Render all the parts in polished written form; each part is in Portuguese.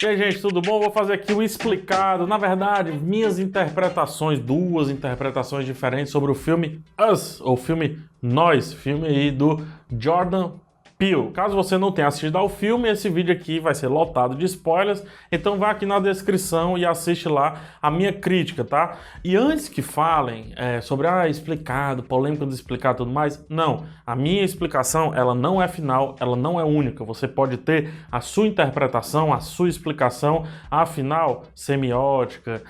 E aí, gente, tudo bom? Vou fazer aqui o explicado, na verdade, minhas interpretações, duas interpretações diferentes sobre o filme Us, ou filme Nós, filme aí do Jordan Peele. Caso você não tenha assistido ao filme, esse vídeo aqui vai ser lotado de spoilers, então vai aqui na descrição e assiste lá a minha crítica, tá? E antes que falem sobre explicado, polêmica do explicado e tudo mais, não. A minha explicação, ela não é final, ela não é única. Você pode ter a sua interpretação, a sua explicação, afinal, semiótica,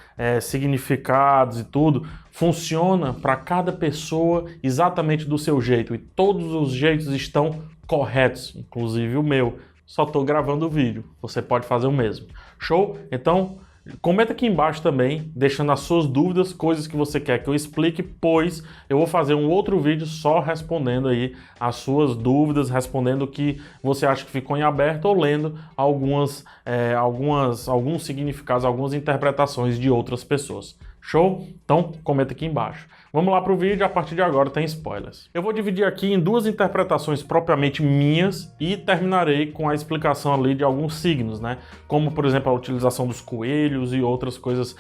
significados e tudo, funciona para cada pessoa exatamente do seu jeito, e todos os jeitos estão corretos, inclusive o meu. Só estou gravando o vídeo, você pode fazer o mesmo. Show? Então, comenta aqui embaixo também, deixando as suas dúvidas, coisas que você quer que eu explique, pois eu vou fazer um outro vídeo só respondendo aí as suas dúvidas, respondendo o que você acha que ficou em aberto ou lendo alguns significados, algumas interpretações de outras pessoas. Show? Então, comenta aqui embaixo. Vamos lá para o vídeo, a partir de agora tem spoilers. Eu vou dividir aqui em duas interpretações propriamente minhas e terminarei com a explicação ali de alguns signos, né? Como, por exemplo, a utilização dos coelhos e outras coisas,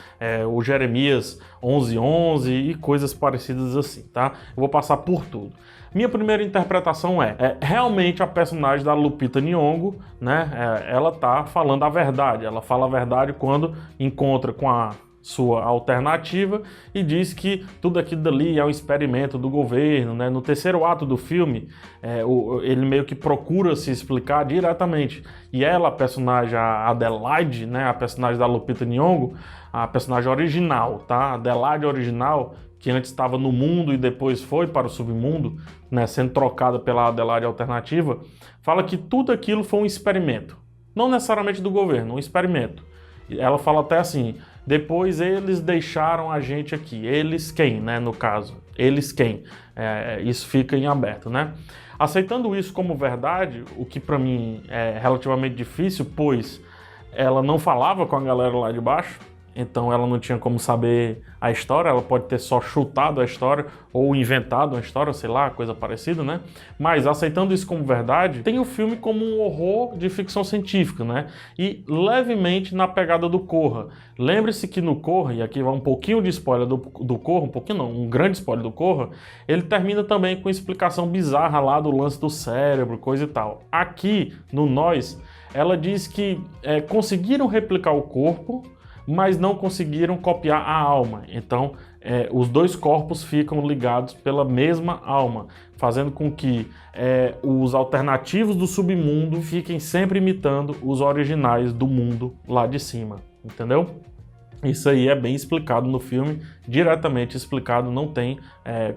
o Jeremias 11:11 e coisas parecidas assim, tá? Eu vou passar por tudo. Minha primeira interpretação realmente a personagem da Lupita Nyong'o, né? Ela tá falando a verdade, ela fala a verdade quando encontra com a sua alternativa e diz que tudo aquilo dali é um experimento do governo, né? No terceiro ato do filme, ele meio que procura se explicar diretamente. E ela, a personagem a Adelaide, né? A personagem da Lupita Nyong'o, a personagem original, tá? A Adelaide original, que antes estava no mundo e depois foi para o submundo, né? Sendo trocada pela Adelaide alternativa, fala que tudo aquilo foi um experimento. Não necessariamente do governo, um experimento. Ela fala até assim: depois eles deixaram a gente aqui. Eles quem, né, no caso? Eles quem? Isso fica em aberto, né? Aceitando isso como verdade, o que para mim é relativamente difícil, pois ela não falava com a galera lá de baixo, então ela não tinha como saber a história, ela pode ter só chutado a história ou inventado uma história, sei lá, coisa parecida, né? Mas aceitando isso como verdade, tem o filme como um horror de ficção científica, né? E levemente na pegada do Corra. Lembre-se que no Corra, e aqui vai um pouquinho de spoiler do Corra, um pouquinho não, um grande spoiler do Corra, ele termina também com explicação bizarra lá do lance do cérebro, coisa e tal. Aqui, no Nós, ela diz que conseguiram replicar o corpo, mas não conseguiram copiar a alma. Então, os dois corpos ficam ligados pela mesma alma, fazendo com que os alternativos do submundo fiquem sempre imitando os originais do mundo lá de cima, entendeu? Isso aí é bem explicado no filme, diretamente explicado, não tem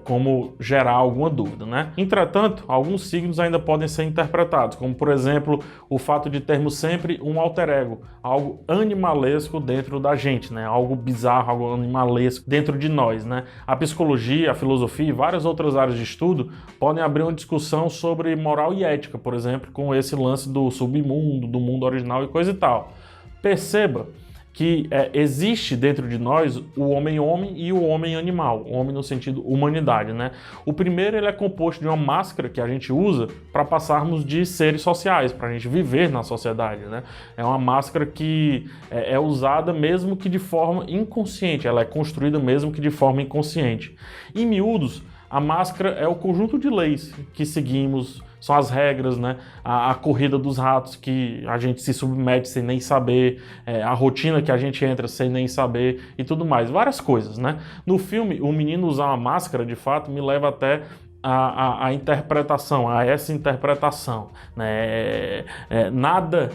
como gerar alguma dúvida, né? Entretanto, alguns signos ainda podem ser interpretados, como por exemplo, o fato de termos sempre um alter ego, algo animalesco dentro da gente, né? Algo bizarro, algo animalesco dentro de nós, né? A psicologia, a filosofia e várias outras áreas de estudo podem abrir uma discussão sobre moral e ética, por exemplo, com esse lance do submundo, do mundo original e coisa e tal. Perceba que existe dentro de nós o homem-homem e o homem-animal, o homem no sentido humanidade, né? O primeiro, ele é composto de uma máscara que a gente usa para passarmos de seres sociais, para a gente viver na sociedade, né? É uma máscara que é usada mesmo que de forma inconsciente, ela é construída mesmo que de forma inconsciente. Em miúdos, a máscara é o conjunto de leis que seguimos, são as regras, né? A corrida dos ratos que a gente se submete sem nem saber, a rotina que a gente entra sem nem saber e tudo mais, várias coisas, né? No filme, o menino usar uma máscara, de fato, me leva até a interpretação, a essa interpretação, né? Nada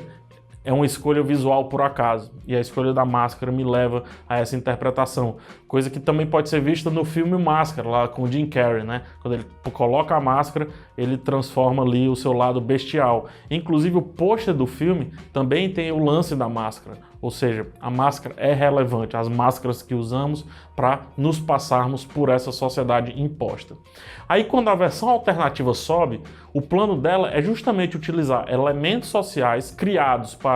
é uma escolha visual por acaso, e a escolha da máscara me leva a essa interpretação, coisa que também pode ser vista no filme Máscara, lá com o Jim Carrey, né? Quando ele coloca a máscara, ele transforma ali o seu lado bestial. Inclusive o pôster do filme também tem o lance da máscara, ou seja, a máscara é relevante, as máscaras que usamos para nos passarmos por essa sociedade imposta. Aí quando a versão alternativa sobe, o plano dela é justamente utilizar elementos sociais criados para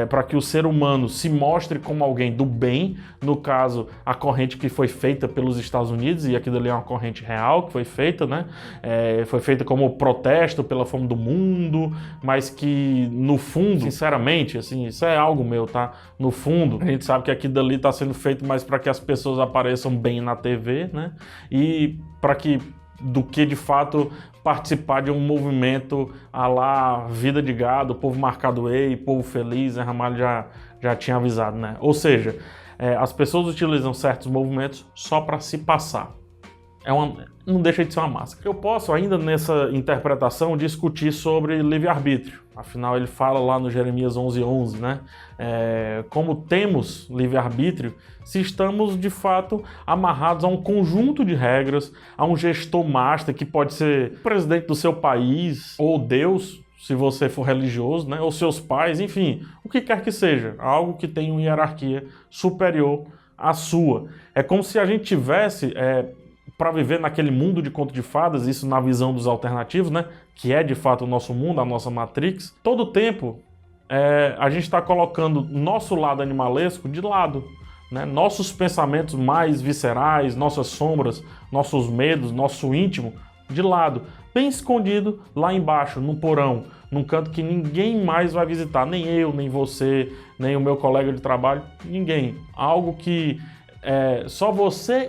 para que o ser humano se mostre como alguém do bem, no caso, a corrente que foi feita pelos Estados Unidos, e aquilo ali é uma corrente real que foi feita, né? Foi feita como protesto pela fome do mundo, mas que, no fundo, sinceramente, assim, isso é algo meu, tá? No fundo, a gente sabe que aquilo ali está sendo feito mais para que as pessoas apareçam bem na TV, né? E para que, do que de fato participar de um movimento à la vida de gado, povo marcado whey, povo feliz, né? Ramalho já tinha avisado, né? Ou seja, as pessoas utilizam certos movimentos só para se passar. Não deixa de ser uma máscara. Eu posso ainda nessa interpretação discutir sobre livre-arbítrio. Afinal, ele fala lá no Jeremias 11:11, né? Como temos livre-arbítrio, se estamos de fato amarrados a um conjunto de regras, a um gestor master que pode ser o presidente do seu país, ou Deus, se você for religioso, né? Ou seus pais, enfim, o que quer que seja, algo que tem uma hierarquia superior à sua. É como se a gente tivesse para viver naquele mundo de conto de fadas, isso na visão dos alternativos, né? Que é de fato o nosso mundo, a nossa Matrix. Todo tempo a gente está colocando nosso lado animalesco de lado, né? Nossos pensamentos mais viscerais, nossas sombras, nossos medos, nosso íntimo de lado, bem escondido lá embaixo, no porão, num canto que ninguém mais vai visitar, nem eu, nem você, nem o meu colega de trabalho, ninguém. Algo que só você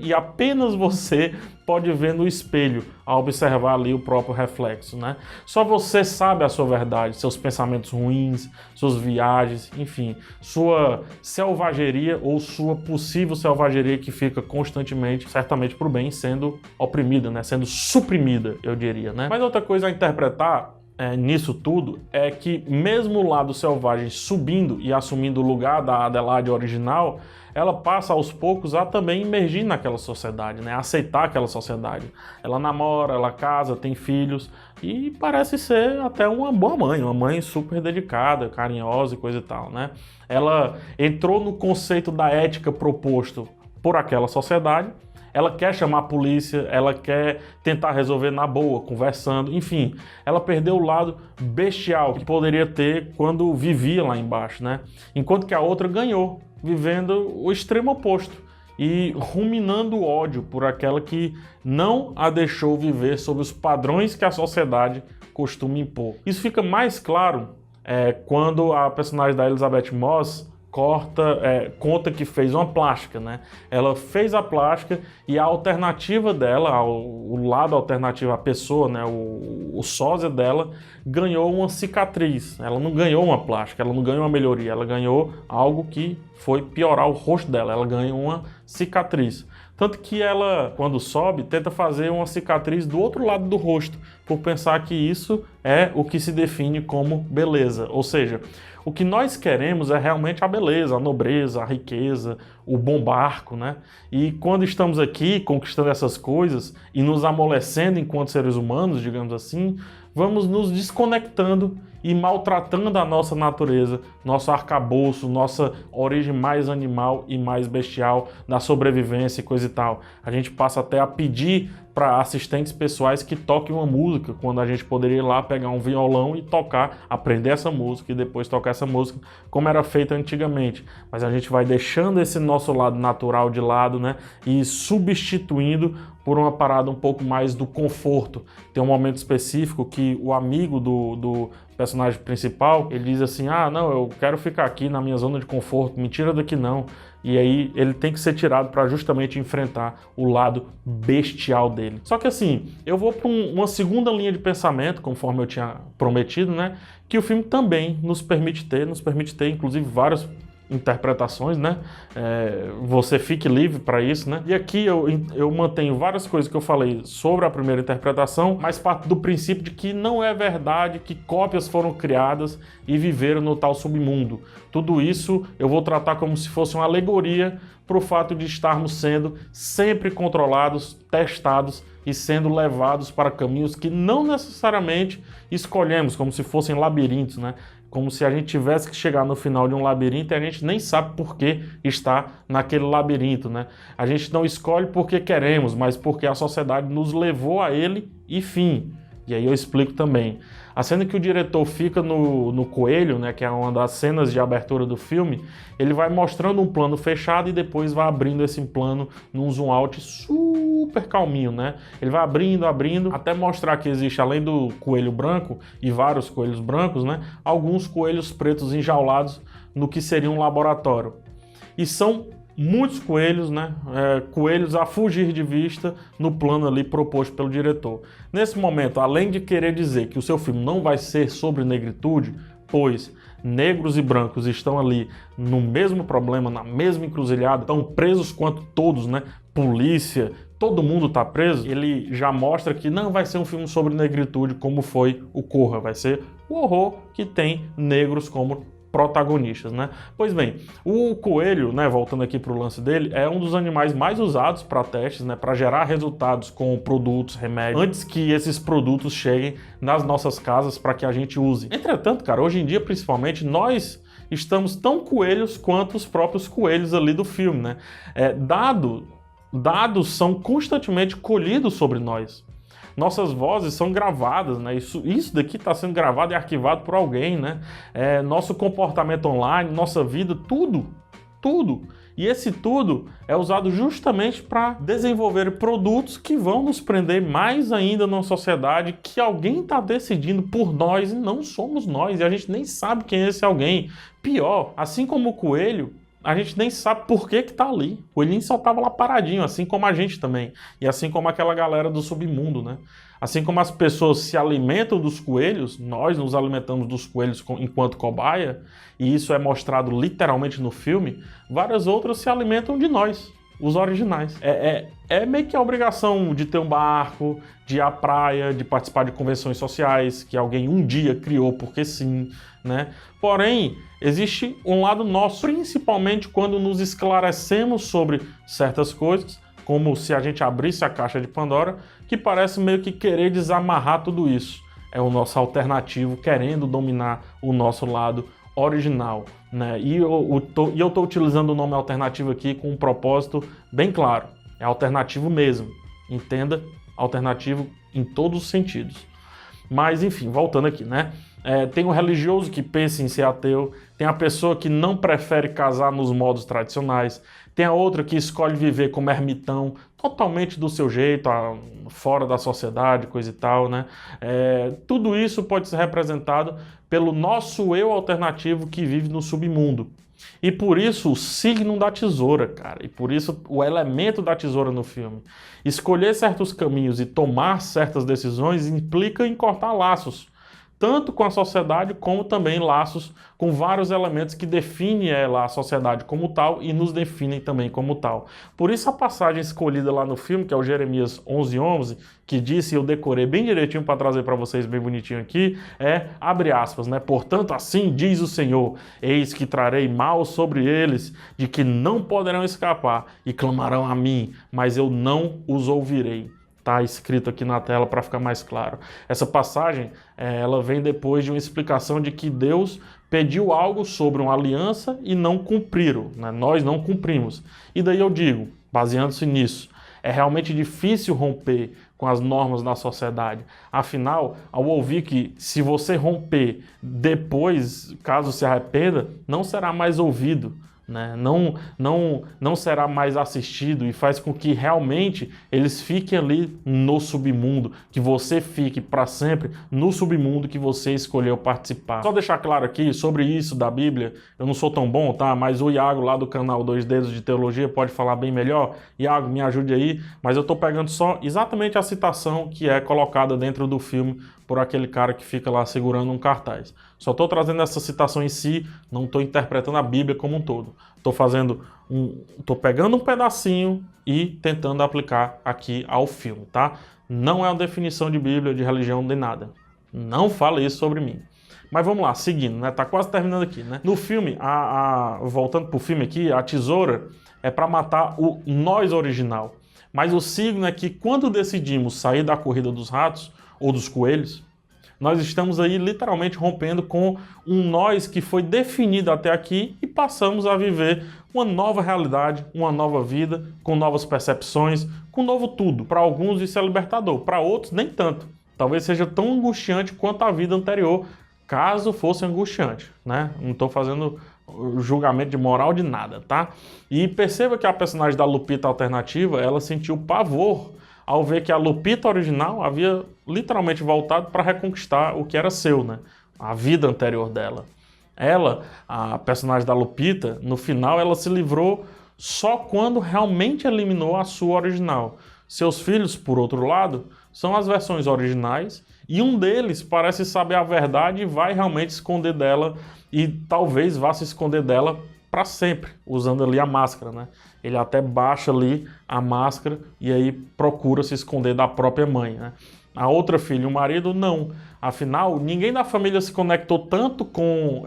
e apenas você pode ver no espelho ao observar ali o próprio reflexo, né? Só você sabe a sua verdade, seus pensamentos ruins, suas viagens, enfim, sua selvageria ou sua possível selvageria que fica constantemente, certamente por bem, sendo oprimida, né? Sendo suprimida, eu diria, né? Mas outra coisa a interpretar nisso tudo é que mesmo o lado selvagem subindo e assumindo o lugar da Adelaide original, ela passa aos poucos a também emergir naquela sociedade, né? A aceitar aquela sociedade. Ela namora, ela casa, tem filhos e parece ser até uma boa mãe, uma mãe super dedicada, carinhosa e coisa e tal, né? Ela entrou no conceito da ética proposto por aquela sociedade. Ela quer chamar a polícia, ela quer tentar resolver na boa, conversando, enfim. Ela perdeu o lado bestial que poderia ter quando vivia lá embaixo, né? Enquanto que a outra ganhou, vivendo o extremo oposto e ruminando o ódio por aquela que não a deixou viver sob os padrões que a sociedade costuma impor. Isso fica mais claro quando a personagem da Elizabeth Moss conta que fez uma plástica, né? Ela fez a plástica e a alternativa dela, o lado alternativo, a pessoa, né? O sósia dela, ganhou uma cicatriz. Ela não ganhou uma plástica, ela não ganhou uma melhoria, ela ganhou algo que foi piorar o rosto dela, ela ganhou uma cicatriz. Tanto que ela, quando sobe, tenta fazer uma cicatriz do outro lado do rosto, por pensar que isso é o que se define como beleza. Ou seja, o que nós queremos é realmente a beleza, a nobreza, a riqueza, o bom barco, né? E quando estamos aqui conquistando essas coisas e nos amolecendo enquanto seres humanos, digamos assim, vamos nos desconectando e maltratando a nossa natureza, nosso arcabouço, nossa origem mais animal e mais bestial da sobrevivência e coisa e tal. A gente passa até a pedir para assistentes pessoais que toquem uma música, quando a gente poderia ir lá pegar um violão e tocar, aprender essa música e depois tocar essa música, como era feito antigamente. Mas a gente vai deixando esse nosso lado natural de lado, né, e substituindo por uma parada um pouco mais do conforto. Tem um momento específico que o amigo do personagem principal, ele diz assim, não, eu quero ficar aqui na minha zona de conforto, me tira daqui não. E aí ele tem que ser tirado para justamente enfrentar o lado bestial dele. Só que assim, eu vou para uma segunda linha de pensamento, conforme eu tinha prometido, né? Que o filme também nos permite ter inclusive várias interpretações, né? Você fique livre para isso, né? E aqui eu mantenho várias coisas que eu falei sobre a primeira interpretação, mas parte do princípio de que não é verdade que cópias foram criadas e viveram no tal submundo. Tudo isso eu vou tratar como se fosse uma alegoria para o fato de estarmos sendo sempre controlados, testados e sendo levados para caminhos que não necessariamente escolhemos, como se fossem labirintos, né? Como se a gente tivesse que chegar no final de um labirinto e a gente nem sabe por que está naquele labirinto, né? A gente não escolhe porque queremos, mas porque a sociedade nos levou a ele e fim. E aí eu explico também. A cena que o diretor fica no coelho, né, que é uma das cenas de abertura do filme, ele vai mostrando um plano fechado e depois vai abrindo esse plano num zoom out super calminho, né? Ele vai abrindo, até mostrar que existe, além do coelho branco e vários coelhos brancos, né, alguns coelhos pretos enjaulados no que seria um laboratório. E são muitos coelhos, né? Coelhos a fugir de vista no plano ali proposto pelo diretor. Nesse momento, além de querer dizer que o seu filme não vai ser sobre negritude, pois negros e brancos estão ali no mesmo problema, na mesma encruzilhada, estão presos quanto todos, né? Polícia, todo mundo está preso. Ele já mostra que não vai ser um filme sobre negritude como foi o Corra, vai ser o horror que tem negros como protagonistas, né? Pois bem, o coelho, né, voltando aqui para o lance dele, é um dos animais mais usados para testes, né, para gerar resultados com produtos, remédios, antes que esses produtos cheguem nas nossas casas para que a gente use. Entretanto, cara, hoje em dia, principalmente, nós estamos tão coelhos quanto os próprios coelhos ali do filme, né? Dados são constantemente colhidos sobre nós. Nossas vozes são gravadas, né? Isso daqui está sendo gravado e arquivado por alguém, né? Nosso comportamento online, nossa vida, tudo. E esse tudo é usado justamente para desenvolver produtos que vão nos prender mais ainda numa sociedade que alguém está decidindo por nós e não somos nós. E a gente nem sabe quem é esse alguém. Pior, assim como o coelho, a gente nem sabe por que tá ali. O coelhinho só tava lá paradinho, assim como a gente também. E assim como aquela galera do submundo, né? Assim como as pessoas se alimentam dos coelhos, nós nos alimentamos dos coelhos enquanto cobaia, e isso é mostrado literalmente no filme, várias outras se alimentam de nós, os originais. É meio que a obrigação de ter um barco, de ir à praia, de participar de convenções sociais, que alguém um dia criou porque sim, né? Porém, existe um lado nosso, principalmente quando nos esclarecemos sobre certas coisas, como se a gente abrisse a caixa de Pandora, que parece meio que querer desamarrar tudo isso. É o nosso alternativo querendo dominar o nosso lado original, né? E eu tô utilizando o nome alternativo aqui com um propósito bem claro. É alternativo mesmo. Entenda, alternativo em todos os sentidos. Mas, enfim, voltando aqui, né? Tem o religioso que pensa em ser ateu, tem a pessoa que não prefere casar nos modos tradicionais, tem a outra que escolhe viver como ermitão, totalmente do seu jeito, fora da sociedade, coisa e tal, né? Tudo isso pode ser representado pelo nosso eu alternativo que vive no submundo. E por isso o signo da tesoura, cara, e por isso o elemento da tesoura no filme. Escolher certos caminhos e tomar certas decisões implica em cortar laços, tanto com a sociedade como também laços com vários elementos que definem a sociedade como tal e nos definem também como tal. Por isso a passagem escolhida lá no filme, que é o Jeremias 11:11, que disse, e eu decorei bem direitinho para trazer para vocês bem bonitinho aqui, abre aspas, né? Portanto, assim diz o Senhor, eis que trarei mal sobre eles, de que não poderão escapar, e clamarão a mim, mas eu não os ouvirei. Está escrito aqui na tela para ficar mais claro. Essa passagem, ela vem depois de uma explicação de que Deus pediu algo sobre uma aliança e não cumpriram, né? Nós não cumprimos. E daí eu digo, baseando-se nisso, é realmente difícil romper com as normas da sociedade. Afinal, ao ouvir que se você romper depois, caso se arrependa, não será mais ouvido, né? Não será mais assistido e faz com que realmente eles fiquem ali no submundo, que você fique para sempre no submundo que você escolheu participar. Só deixar claro aqui sobre isso da Bíblia, eu não sou tão bom, tá? Mas o Iago lá do canal 2 Dedos de Teologia pode falar bem melhor. Iago, me ajude aí, mas eu tô pegando só exatamente a citação que é colocada dentro do filme por aquele cara que fica lá segurando um cartaz. Só estou trazendo essa citação em si, não estou interpretando a Bíblia como um todo. Estou pegando um pedacinho e tentando aplicar aqui ao filme, tá? Não é uma definição de Bíblia, de religião, de nada. Não fala isso sobre mim. Mas vamos lá, seguindo, né? Tá quase terminando aqui, né? No filme, voltando pro filme aqui, a tesoura é para matar o nós original. Mas o signo é que quando decidimos sair da corrida dos ratos ou dos coelhos, nós estamos aí literalmente rompendo com um nós que foi definido até aqui e passamos a viver uma nova realidade, uma nova vida, com novas percepções, com novo tudo. Para alguns isso é libertador, para outros nem tanto. talvez seja tão angustiante quanto a vida anterior, caso fosse angustiante, né? Não estou fazendo julgamento de moral de nada, tá? E perceba que a personagem da Lupita alternativa, ela sentiu pavor ao ver que a Lupita original havia literalmente voltado para reconquistar o que era seu, né? A vida anterior dela. Ela, a personagem da Lupita, no final ela se livrou só quando realmente eliminou a sua original. Seus filhos, por outro lado, são as versões originais e um deles parece saber a verdade e vai realmente esconder dela e talvez vá se esconder dela para sempre, usando ali a máscara, né? Ele até baixa ali a máscara e aí procura se esconder da própria mãe, né? A outra filha, o marido, não. Afinal, ninguém da família se conectou tanto com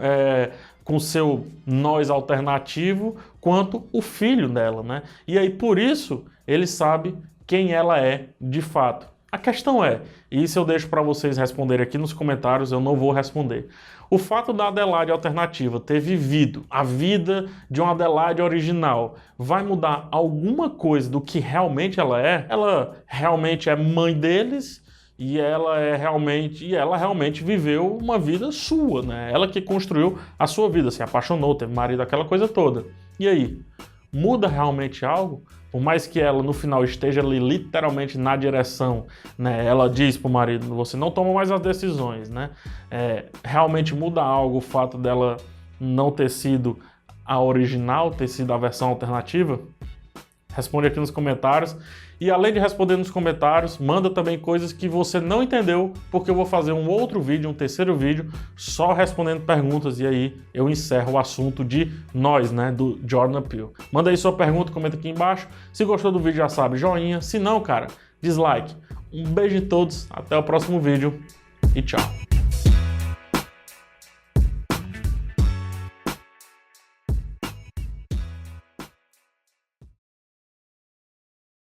seu nós alternativo quanto o filho dela, né? E aí, por isso, ele sabe quem ela é de fato. A questão é, e isso eu deixo para vocês responderem aqui nos comentários, eu não vou responder. O fato da Adelaide alternativa ter vivido a vida de uma Adelaide original vai mudar alguma coisa do que realmente ela é? Ela realmente é mãe deles e ela realmente viveu uma vida sua, né? Ela que construiu a sua vida, se apaixonou, teve marido, aquela coisa toda. E aí, muda realmente algo? Por mais que ela no final esteja ali literalmente na direção, né? Ela diz pro marido, você não toma mais as decisões, né? Realmente muda algo o fato dela não ter sido a original, ter sido a versão alternativa? Responde aqui nos comentários. E além de responder nos comentários, manda também coisas que você não entendeu, porque eu vou fazer um outro vídeo, um terceiro vídeo, só respondendo perguntas e aí eu encerro o assunto de nós, né, do Jordan Peele. Manda aí sua pergunta, comenta aqui embaixo. Se gostou do vídeo já sabe, joinha. Se não, cara, dislike. Um beijo em todos, até o próximo vídeo e tchau.